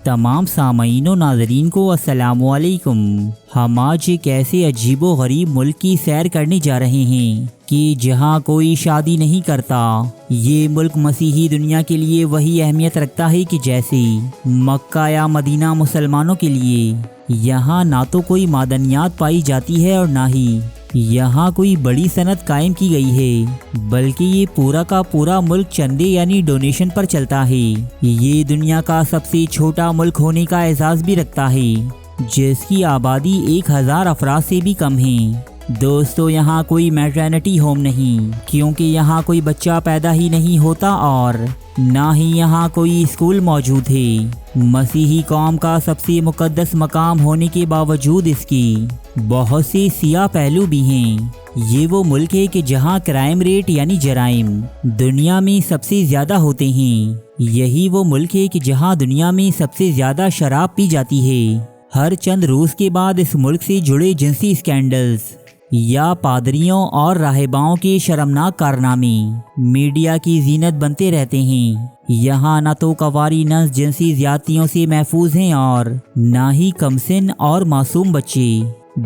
तमाम सामईन व नाज़रीन को अस्सलामुअलैकुम। हम आज एक ऐसे अजीबो गरीब मुल्क की सैर करने जा रहे हैं कि जहां कोई शादी नहीं करता। ये मुल्क मसीही दुनिया के लिए वही अहमियत रखता है कि जैसे मक्का या मदीना मुसलमानों के लिए। यहाँ ना तो कोई मादनियात पाई जाती है और ना ही यहाँ कोई बड़ी सनत कायम की गई है, बल्कि ये पूरा का पूरा मुल्क चंदे यानी डोनेशन पर चलता है। ये दुनिया का सबसे छोटा मुल्क होने का एजाज़ भी रखता है, जिसकी आबादी 1000 अफराद से भी कम है। दोस्तों, यहाँ कोई मैटरनिटी होम नहीं, क्योंकि यहाँ कोई बच्चा पैदा ही नहीं होता और ना ही यहाँ कोई स्कूल मौजूद है। मसीही कौम का सबसे मुकद्दस मकाम होने के बावजूद इसकी बहुत से सियाह पहलू भी हैं। ये वो मुल्क है कि जहाँ क्राइम रेट यानी जराइम दुनिया में सबसे ज़्यादा होते हैं। यही वो मुल्क है कि जहाँ दुनिया में सबसे ज़्यादा शराब पी जाती है। हर चंद रोज़ के बाद इस मुल्क से जुड़े जिनसी स्कैंडल्स या पादरियों और राहिबाओं के शर्मनाक कारनामे मीडिया की जीनत बनते रहते हैं। यहाँ न तो कवारी नस जिनसी ज्यादतियों से महफूज हैं और ना ही कमसिन और मासूम बच्चे।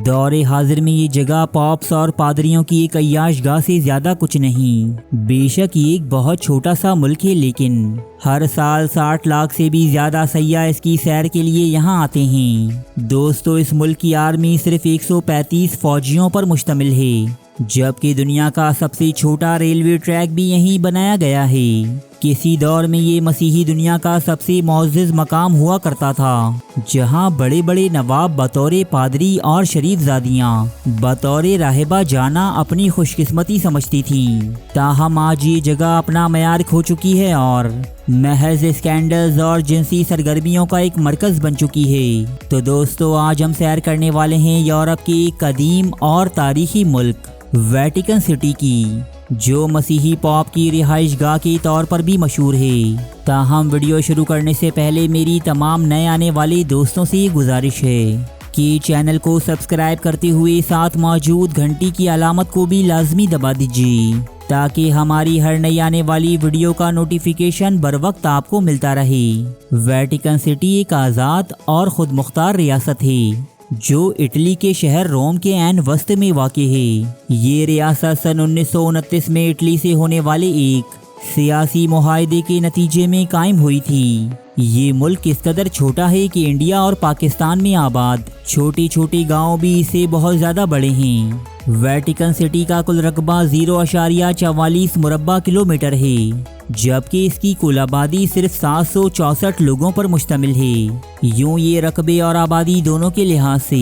दौरे हाजिर में ये जगह पॉप्स और पादरियों की एक अय्याशगाह से ज़्यादा कुछ नहीं। बेशक ये एक बहुत छोटा सा मुल्क है, लेकिन हर साल 60 लाख से भी ज़्यादा सयाह इसकी सैर के लिए यहाँ आते हैं। दोस्तों, इस मुल्क की आर्मी सिर्फ 135 फौजियों पर मुश्तमिल है, जबकि दुनिया का सबसे छोटा रेलवे ट्रैक भी यहीं बनाया गया है। किसी दौर में ये मसीही दुनिया का सबसे मुअज़्ज़ज़ मकाम हुआ करता था, जहां बड़े बड़े नवाब बतौरे पादरी और शरीफजादियाँ बतौरे राहिबा जाना अपनी खुशकिस्मती समझती थीं। ताहम आज ये जगह अपना मयार खो चुकी है और महज स्कैंडल्स और जिनसी सरगर्मियों का एक मरकज़ बन चुकी है। तो दोस्तों, आज हम सैर करने वाले हैं यूरोप के एक कदीम और तारीखी मुल्क वेटिकन सिटी की, जो मसीही पॉप की रिहाइशगाह के तौर पर भी मशहूर है। ताहम वीडियो शुरू करने से पहले मेरी तमाम नए आने वाले दोस्तों से ये गुजारिश है कि चैनल को सब्सक्राइब करते हुए साथ मौजूद घंटी की अलामत को भी लाजमी दबा दीजिए, ताकि हमारी हर नई आने वाली वीडियो का नोटिफिकेशन बर वक्त आपको मिलता रहे। वेटिकन सिटी एक आज़ाद और खुद मुख्तार रियासत है, जो इटली के शहर रोम के ऐन वस्त में वाक़ है। ये रियासत सन 1929 में इटली से होने वाले एक सियासी मुआहदे के नतीजे में कायम हुई थी। ये मुल्क इस कदर छोटा है कि इंडिया और पाकिस्तान में आबाद छोटे छोटे गाँव भी इससे बहुत ज़्यादा बड़े हैं। वेटिकन सिटी का कुल रकबा 0.44 मुरब्बा किलोमीटर है, जबकि इसकी कुल आबादी सिर्फ 764 लोगों पर मुश्तमिल है। यूँ ये रकबे और आबादी दोनों के लिहाज से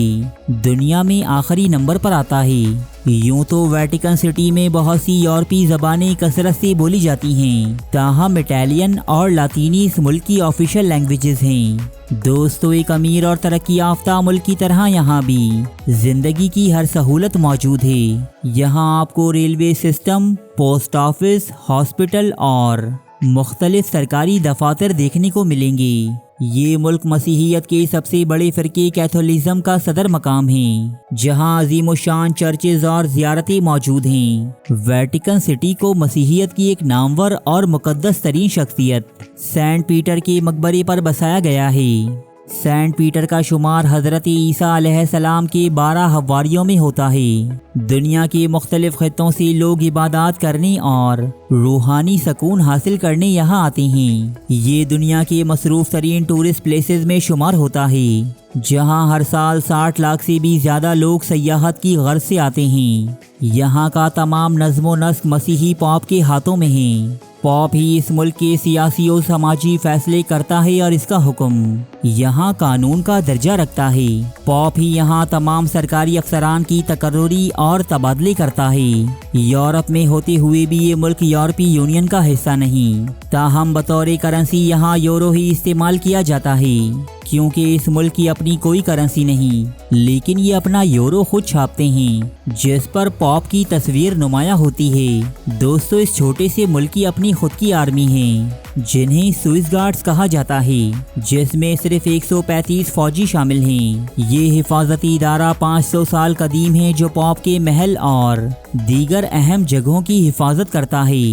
दुनिया में आखिरी नंबर पर आता है। यूँ तो वेटिकन सिटी में बहुत सी यूरोपी ज़बानें कसरत से बोली जाती हैं, ताहम इटालियन और लातीनी इस मुल्क की ऑफिशियल लैंग्वेजेस हैं। दोस्तों, एक अमीर और तरक्की याफ्ता मुल्क की तरह यहाँ भी जिंदगी की हर सहूलत मौजूद है। यहाँ आपको railway system, post office, hospital और मुख्तलिफ सरकारी दफातर देखने को मिलेंगे। ये मुल्क मसीहियत के सबसे बड़े फ़िरके कैथोलिज़म का सदर मकाम है, जहाँ अजीम शान चर्चेज और ज़ियारतें मौजूद हैं। वेटिकन सिटी को मसीहियत की एक नामवर और मुकद्दस तरीन शख्सियत सेंट पीटर के मकबरे पर बसाया गया है। सेंट पीटर का शुमार हज़रत ईसा अलैहिस्सलाम के 12 हवारियों में होता है। दुनिया के मुख्तलिफ खित्तों से लोग इबादत करने और रूहानी सकून हासिल करने यहाँ आते हैं। ये दुनिया के मसरूफ़ तरीन टूरिस्ट प्लेसेस में शुमार होता है, जहाँ हर साल 60 लाख से भी ज़्यादा लोग सयाहत की गर्ज से आते हैं। यहाँ का तमाम नज़्म व नस्क मसीही पॉप के हाथों में है। पॉप ही इस मुल्क के सियासी और समाजी फैसले करता है और इसका हुक्म यहाँ कानून का दर्जा रखता है। पॉप ही यहाँ तमाम सरकारी अफसरान की तकर्रुरी और तबादले करता है। यूरोप में होते हुए भी ये मुल्क यूरोपी यूनियन का हिस्सा नहीं, ताहम बतौर करेंसी यहाँ यूरो ही इस्तेमाल किया जाता है, क्योंकि इस मुल्क की अपनी कोई करेंसी नहीं, लेकिन ये अपना यूरो खुद छापते हैं, जिस पर पॉप की तस्वीर नुमाया होती है। दोस्तों, इस छोटे से मुल्क की अपनी खुद की आर्मी है। जिन्हें स्विस गार्ड्स कहा जाता है, जिसमें सिर्फ 135 फौजी शामिल हैं। ये हिफाजती इदारा 500 साल कदीम है, जो पॉप के महल और दीगर अहम जगहों की हिफाजत करता है।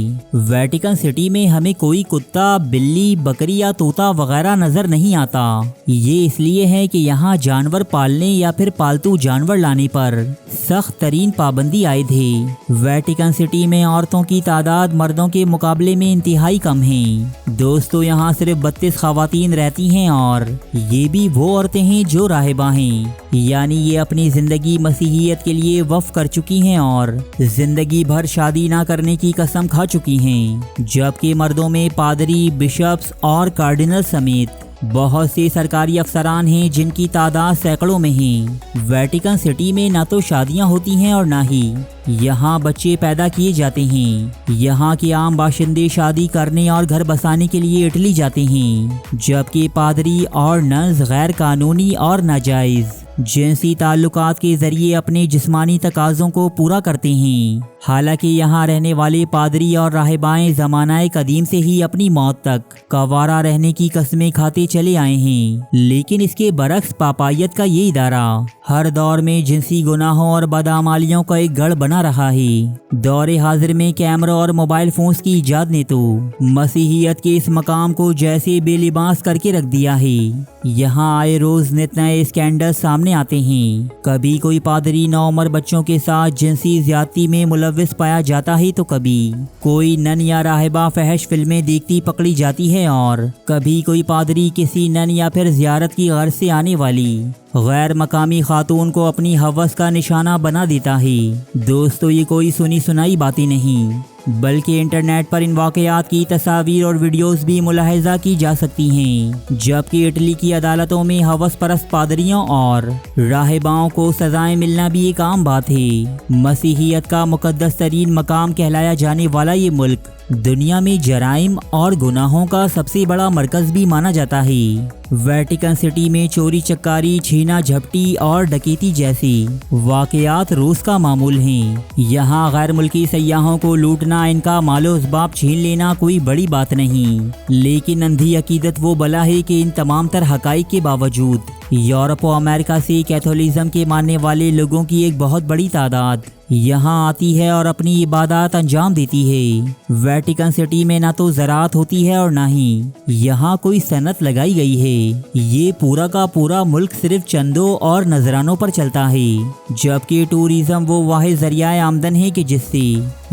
वेटिकन सिटी में हमें कोई कुत्ता, बिल्ली, बकरी या तोता वगैरह नजर नहीं आता। ये इसलिए है कि यहाँ जानवर पालने या फिर पालतू जानवर लाने पर सख्त तरीन पाबंदी आयद है। वेटिकन सिटी में औरतों की तादाद मर्दों के मुकाबले में इंतहाई कम है। दोस्तों, यहाँ सिर्फ 32 खवातीन रहती हैं और ये भी वो औरतें हैं जो राहिबा हैं, यानी ये अपनी जिंदगी मसीहियत के लिए वक्फ कर चुकी हैं और जिंदगी भर शादी ना करने की कसम खा चुकी हैं। जबकि मर्दों में पादरी, बिशप्स और कार्डिनल समेत बहुत से सरकारी अफसरान हैं जिनकी तादाद सैकड़ों में है। वेटिकन सिटी में ना तो शादियां होती हैं और ना ही यहाँ बच्चे पैदा किए जाते हैं। यहाँ के आम बाशिंदे शादी करने और घर बसाने के लिए इटली जाते हैं, जबकि पादरी और नन्स गैर कानूनी और नाजायज जिनसी ताल्लुकात के जरिए अपने जिस्मानी तकाज़ों को पूरा करते हैं। हालांकि यहाँ रहने वाले पादरी और राहिबाएं ज़मानाए कदीम से ही अपनी मौत तक कवारा रहने की कस्में खाते चले आए हैं, लेकिन इसके बरक्स पापायत का ये इदारा हर दौर में जिनसी गुनाहों और बदआमालियों का एक गढ़ बना रहा है। दौरे हाजिर में कैमरा और मोबाइल फोन्स की ईजाद ने तो मसीहियत के इस मकाम को जैसे बेलिबास करके रख दिया है। यहाँ आए रोज नित नए स्कैंडल सामने आते हैं। कभी कोई पादरी नौउम्र बच्चों के साथ जिनसी ज्यादती में मुलव्विस पाया जाता है, तो कभी कोई नन या राहिबा फहश फिल्में देखती पकड़ी जाती है और कभी कोई पादरी किसी नन या फिर जियारत की गर्ज से आने वाली गैर मकामी खातून को अपनी हवस का निशाना बना देता है। दोस्तों, ये कोई सुनी सुनाई बातें नहीं, बल्कि इंटरनेट पर इन वाक़यात की तस्वीर और वीडियोस भी मुलाहिजा की जा सकती हैं। जबकि इटली की अदालतों में हवस परस्त पादरियों और राहिबाओं को सजाएं मिलना भी एक आम बात है। मसीहियत का मुकद्दस तरीन मकाम कहलाया जाने वाला ये मुल्क दुनिया में जराइम और गुनाहों का सबसे बड़ा मरकज भी माना जाता है। वेटिकन सिटी में चोरी चक्कारी, छीना झपटी और डकैती जैसी वाक़यात रोज का मामूल हैं। यहाँ गैर मुल्की सयाहों को लूटना, इनका मालो असबाब छीन लेना कोई बड़ी बात नहीं, लेकिन अंधी अकीदत वो बला है कि इन तमाम तर हकाइक के बावजूद यूरोप और अमेरिका से कैथोलिज्म के मानने वाले लोगों की एक बहुत बड़ी तादाद यहाँ आती है और अपनी इबादत अंजाम देती है। वेटिकन सिटी में ना तो ज़राअत होती है और ना ही यहाँ कोई सनत लगाई गई है। ये पूरा का पूरा मुल्क सिर्फ चंदों और नजरानों पर चलता है, जबकि टूरिज्म वो वाहिद जरिया आमदन है कि जिससे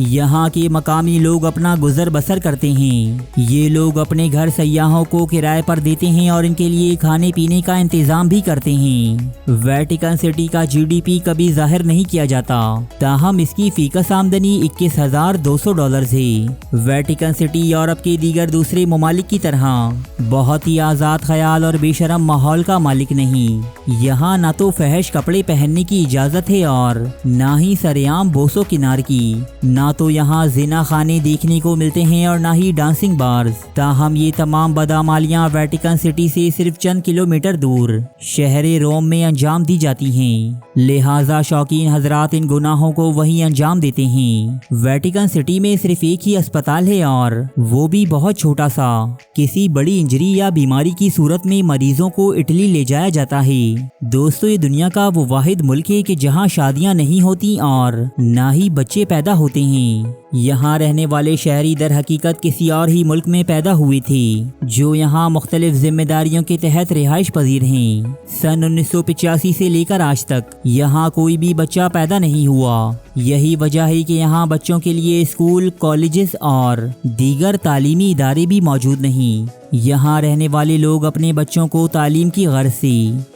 यहाँ के मकामी लोग अपना गुजर बसर करते हैं। ये लोग अपने घर सयाहों को किराए पर देते हैं और इनके लिए खाने पीने का इंतजाम भी करते हैं। वेटिकन सिटी का GDP कभी जाहिर नहीं किया जाता, ताहम इसकी फीकस आमदनी $21,200 है। वेटिकन सिटी यूरोप के दीगर दूसरे ममालिक की तरह बहुत ही आज़ाद ख्याल और बेशरम माहौल का मालिक नहीं। यहाँ ना तो फहश कपड़े पहनने की इजाज़त है और ना ही सरेआम बोसो किनार की, ना तो यहाँ जिना खाने देखने को मिलते हैं और ना ही डांसिंग बार्स। ताहम ये तमाम बदआमालियाँ वेटिकन सिटी से सिर्फ चंद किलोमीटर दूर शहर रोम में अंजाम दी जाती हैं। लिहाजा शौकीन हजरात इन गुनाहों को वहीं अंजाम देते हैं। वेटिकन सिटी में सिर्फ एक ही अस्पताल है और वो भी बहुत छोटा सा। किसी बड़ी इंजरी या बीमारी की सूरत में मरीजों को इटली ले जाया जाता है। दोस्तों, ये दुनिया का वो वाहिद मुल्क है कि जहाँ शादियाँ नहीं होती और ना ही बच्चे पैदा होते हैं। यहाँ रहने वाले शहरी दर हकीकत किसी और ही मुल्क में पैदा हुए थे, जो यहाँ मुख्तलिफ जिम्मेदारियों के तहत रिहाइश पजीर हैं। सन 1985 से लेकर आज तक यहाँ कोई भी बच्चा पैदा नहीं हुआ। यही वजह है कि यहाँ बच्चों के लिए स्कूल, कॉलेजेस और दीगर तालीमी इदारे भी मौजूद नहीं। यहाँ रहने वाले लोग अपने बच्चों को तालीम की गर्ज से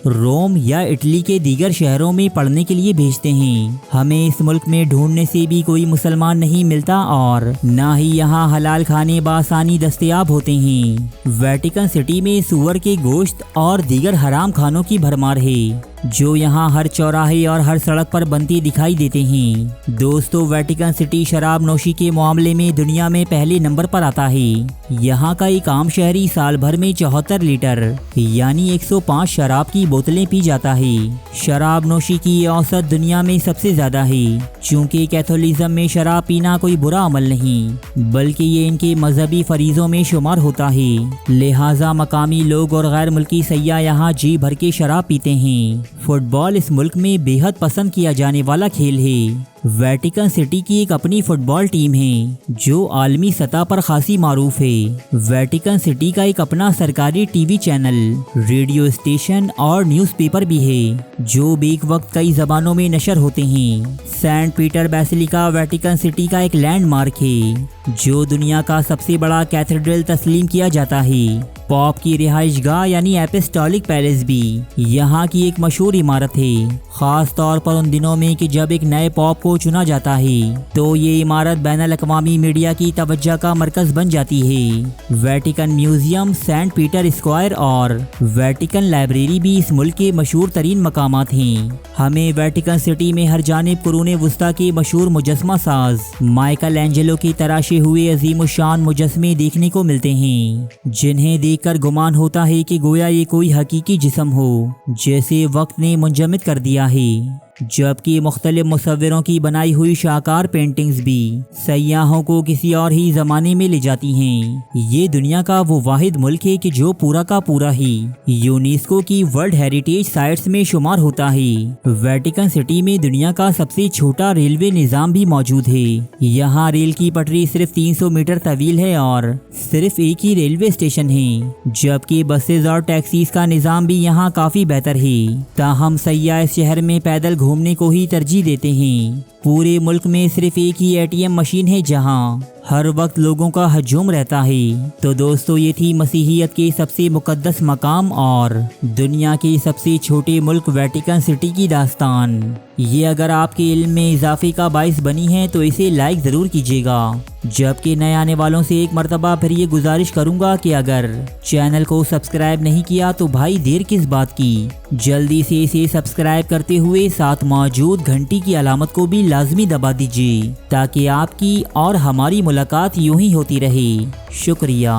रोम या इटली के दीगर शहरों में पढ़ने के लिए भेजते हैं। हमें इस मुल्क में ढूंढने से भी कोई मुसलमान नहीं मिलता और ना ही यहाँ हलाल खाने बासानी दस्तयाब होते हैं। वेटिकन सिटी में सूअर के गोश्त और दीगर हराम खानों की भरमार है, जो यहाँ हर चौराहे और हर सड़क पर बनती दिखाई देते हैं। दोस्तों वेटिकन सिटी शराब नोशी के मामले में दुनिया में पहले नंबर पर आता है। यहाँ का एक आम शहरी साल भर में 74 लीटर यानी 105 शराब की बोतलें पी जाता है। शराब नोशी की ये औसत दुनिया में सबसे ज्यादा है। चूँकि कैथोलिज्म में शराब पीना कोई बुरा अमल नहीं बल्कि ये इनके मजहबी फरीजों में शुमार होता है, लिहाजा मकामी लोग और गैर मुल्की सयाह यहाँ जी भर के शराब पीते हैं। फुटबॉल इस मुल्क में बेहद पसंद किया जाने वाला खेल है। वेटिकन सिटी की एक अपनी फुटबॉल टीम है जो आलमी सतह पर खासी मारूफ है। वेटिकन सिटी का एक अपना सरकारी टीवी चैनल, रेडियो स्टेशन और न्यूज़पेपर भी है जो बेक वक्त कई जबानों में नशर होते हैं। Saint Peter Basilica Vatican City का एक लैंडमार्क है जो दुनिया का सबसे बड़ा कैथेड्रल तस्लीम किया जाता है। पॉप की रिहाइशगाह यानी एपिस्टोलिक पैलेस भी यहाँ की एक मशहूर इमारत है, खास तौर पर उन दिनों में कि जब एक नए पॉप को चुना जाता है तो ये इमारत बैनुल अक़वामी मीडिया की तवज्जो का मरकज बन जाती है। Vatican museum, Saint Peter Square और वेटिकन लाइब्रेरी भी इस मुल्क के मशहूर तरीन मकामात हैं। हमें वेटिकन सिटी में हर जानिब कुरूने वुस्ता के मशहूर मुजस्मा साज माइकल एंजेलो की तराशे हुए अजीमुशान मुजस्मे देखने को मिलते हैं, जिन्हें देखकर गुमान होता है कि गोया ये कोई हकीकी जिस्म हो जैसे वक्त ने मुंजमद कर दिया है। जबकि मुख्तलिफ मुसव्विरों की बनाई हुई शाहकार पेंटिंग्स भी सयाहों को किसी और ही ज़माने में ले जाती हैं। ये दुनिया का वो वाहिद मुल्क है कि जो पूरा का पूरा ही यूनेस्को की वर्ल्ड हेरिटेज साइट्स में शुमार होता है। वेटिकन सिटी में दुनिया का सबसे छोटा रेलवे निज़ाम भी मौजूद है। यहाँ रेल की पटरी सिर्फ 300 मीटर तवील है और सिर्फ एक ही रेलवे स्टेशन है, जबकि बसेज और टैक्सीज का निज़ाम भी यहाँ काफ़ी बेहतर है। ताहम सयाह इस शहर में पैदल घूमने को ही तरजीह देते हैं। पूरे मुल्क में सिर्फ एक ही एटीएम मशीन है जहां हर वक्त लोगों का हजूम रहता है। तो दोस्तों, ये थी मसीहियत के सबसे मुकद्दस मकाम और दुनिया के सबसे छोटे मुल्क वेटिकन सिटी की दास्तान। ये अगर आपके इल्म में इजाफे का बाइस बनी है तो इसे लाइक ज़रूर कीजिएगा। जबकि नए आने वालों से एक मरतबा फिर ये गुजारिश करूँगा कि अगर चैनल को सब्सक्राइब नहीं किया तो भाई देर किस बात की, जल्दी से इसे सब्सक्राइब करते हुए साथ मौजूद घंटी की अलामत को भी लाजमी दबा दीजिए ताकि आपकी और हमारी मुलाकात यूं ही होती रहे। शुक्रिया।